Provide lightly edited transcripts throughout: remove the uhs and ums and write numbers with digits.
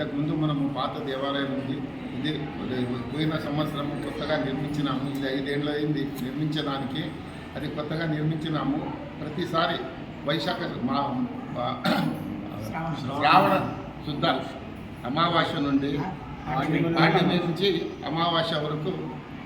ఇంతకుముందు మనము పాత దేవాలయం ఉంది. ఇది పోయిన సంవత్సరము కొత్తగా నిర్మించినాము. ఇది 5 ఏళ్ళు అయింది నిర్మించడానికి. అది కొత్తగా నిర్మించినాము. ప్రతిసారి వైశాఖ శ్రావణ శుద్ధ అమావాస్య నుండి పాడ్యమి నుంచి అమావాస్య వరకు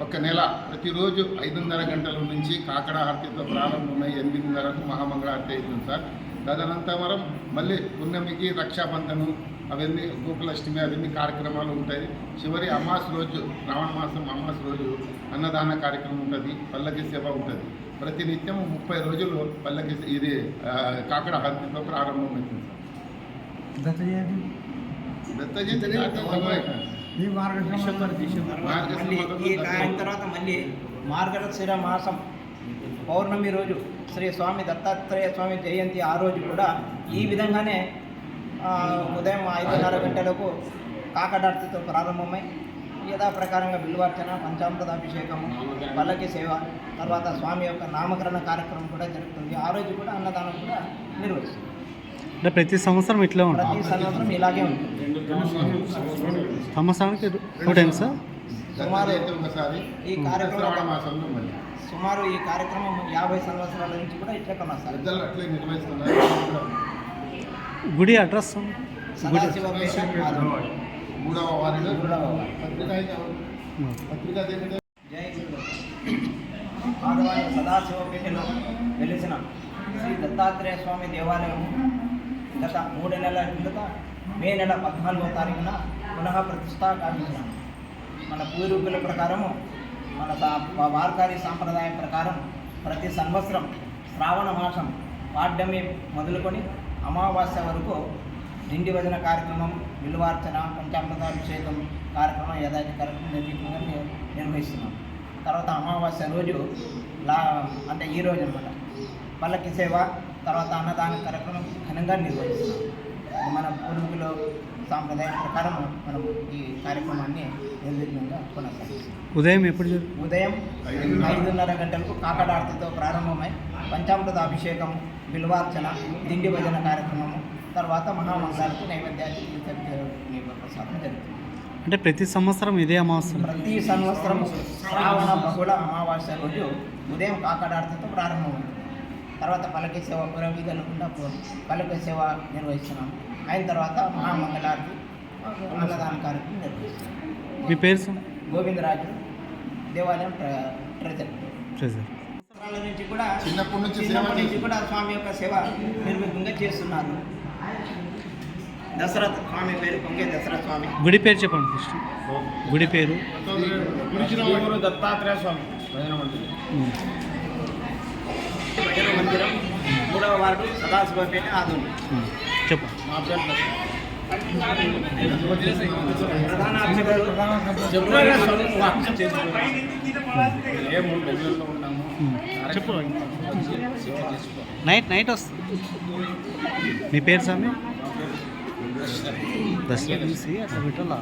ఒక నెల ప్రతిరోజు 5:30 గంటల నుంచి కాకడ హారతితో ప్రారంభమై 8:30కు మహామంగళారతి అవుతుంది సార్. తదనంతరం మళ్ళీ పున్నమికి రక్షాబంధనం అవన్నీ గోకులాష్టమి అవన్నీ కార్యక్రమాలు ఉంటాయి. చివరి అమావాస్య రోజు శ్రావణ మాసం అమావాస్య రోజు అన్నదాన కార్యక్రమం ఉంటుంది. పల్లకి సేవ ఉంటుంది. ప్రతినిత్యం 30 రోజులు పల్లకి ఇది కాకడ హారతితో ప్రారంభమవుతుంది సార్. ఈ తర్వాత మళ్ళీ మార్గశిర మాసం పౌర్ణమి రోజు శ్రీ స్వామి దత్తాత్రేయ స్వామి జయంతి ఆ రోజు కూడా ఈ విధంగానే ఉదయం 5:30 గంటలకు కాకడార్తితో ప్రారంభమై యథాప్రకారంగా బిల్వార్చన పంచామృతాభిషేకము పల్లకి సేవ తర్వాత స్వామి యొక్క నామకరణ కార్యక్రమం కూడా జరుగుతుంది. ఆ రోజు కూడా అన్నదానం కూడా నిర్వహిస్తుంది. అంటే ప్రతి సంవత్సరం ఇట్లా ఉంటుంది? ప్రతి సంవత్సరం ఇలాగే ఉంటుంది. సంవత్సరానికి 2 టైమ్స్ సుమారు ఈ కార్యక్రమం సుమారు ఈ కార్యక్రమం 50 సంవత్సరాల నుంచి కూడా ఇట్లా కొనసాగుతుంది. గుడి అడ్రస్ సదాశివపేట 3వ వార్డు జై ఆదవాయి సదాశివపేటలో వెలిసిన శ్రీ దత్తాత్రేయ స్వామి దేవాలయం గత 3 నెలల కిందట మే నెల 14వ తారీఖున పునః ప్రతిష్ఠా కావించినాం. మన పూర్వీకుల ప్రకారము మన వార్కారి సాంప్రదాయం ప్రకారం ప్రతి సంవత్సరం శ్రావణ మాసం పాడ్యమి మొదలుకొని అమావాస్య వరకు దిండి భజన కార్యక్రమం, బిల్వార్చన, పంచామృతాభిషేకం కార్యక్రమం యథాతి కార్యక్రమం నిర్వహిస్తున్నాం. తర్వాత అమావాస్య రోజు అంటే ఈ రోజు అనమాట పల్లకి సేవ, తర్వాత అన్నదాన కార్యక్రమం ఘనంగా నిర్వహిస్తున్నాం. మన పూర్వీకుల సాంప్రదాయం ప్రకారం మనం ఈ కార్యక్రమాన్ని నిర్విఘ్నంగా కొనసాగిస్తాం. ఉదయం ఎప్పుడు? ఉదయం 5:30 గంటలకు కాకడార్తితో ప్రారంభమై పంచామృత అభిషేకం, బిల్వార్చన, దిండి భజన కార్యక్రమము, తర్వాత మహామంగళారతి నైవేద్యాన్ని ప్రసాదం జరుగుతుంది. అంటే ప్రతి సంవత్సరం ఇదే అమావాస్య? ప్రతి సంవత్సరం శ్రావణ బహుళ అమావాస్య రోజు ఉదయం కాకడార్తితో ప్రారంభమవుతుంది. తర్వాత పల్లకి సేవ పురవీధి అనుకుంటా పల్లకి సేవ నిర్వహిస్తున్నాం. అయిన తర్వాత మహామంగళారతి అన్నదాన కార్యక్రమం నిర్వహిస్తున్నాం. మీ పేరు సార్? గోవిందరాజు, దేవాలయం ట్రెజర్. నుంచి కూడా చిన్నప్పటి నుంచి కూడా స్వామి యొక్క సేవ నిర్విఘ్నంగా చేస్తున్నారు. దశరథ స్వామి పేరు పొంగే దశరథ స్వామి. గుడి పేరు చెప్పండి ఫస్ట్. గుడి పేరు దత్తాత్రేయ స్వామి భజన మందిరం, 3వ వార్డు, సదాశివపేట, ఆదోని. చెప్పు. ప్రధాన అర్చకులు చెప్పు. నైట్ వస్తుంది. మీ పేరు స్వామి? దశరథ అట్లా పెట్టాలా?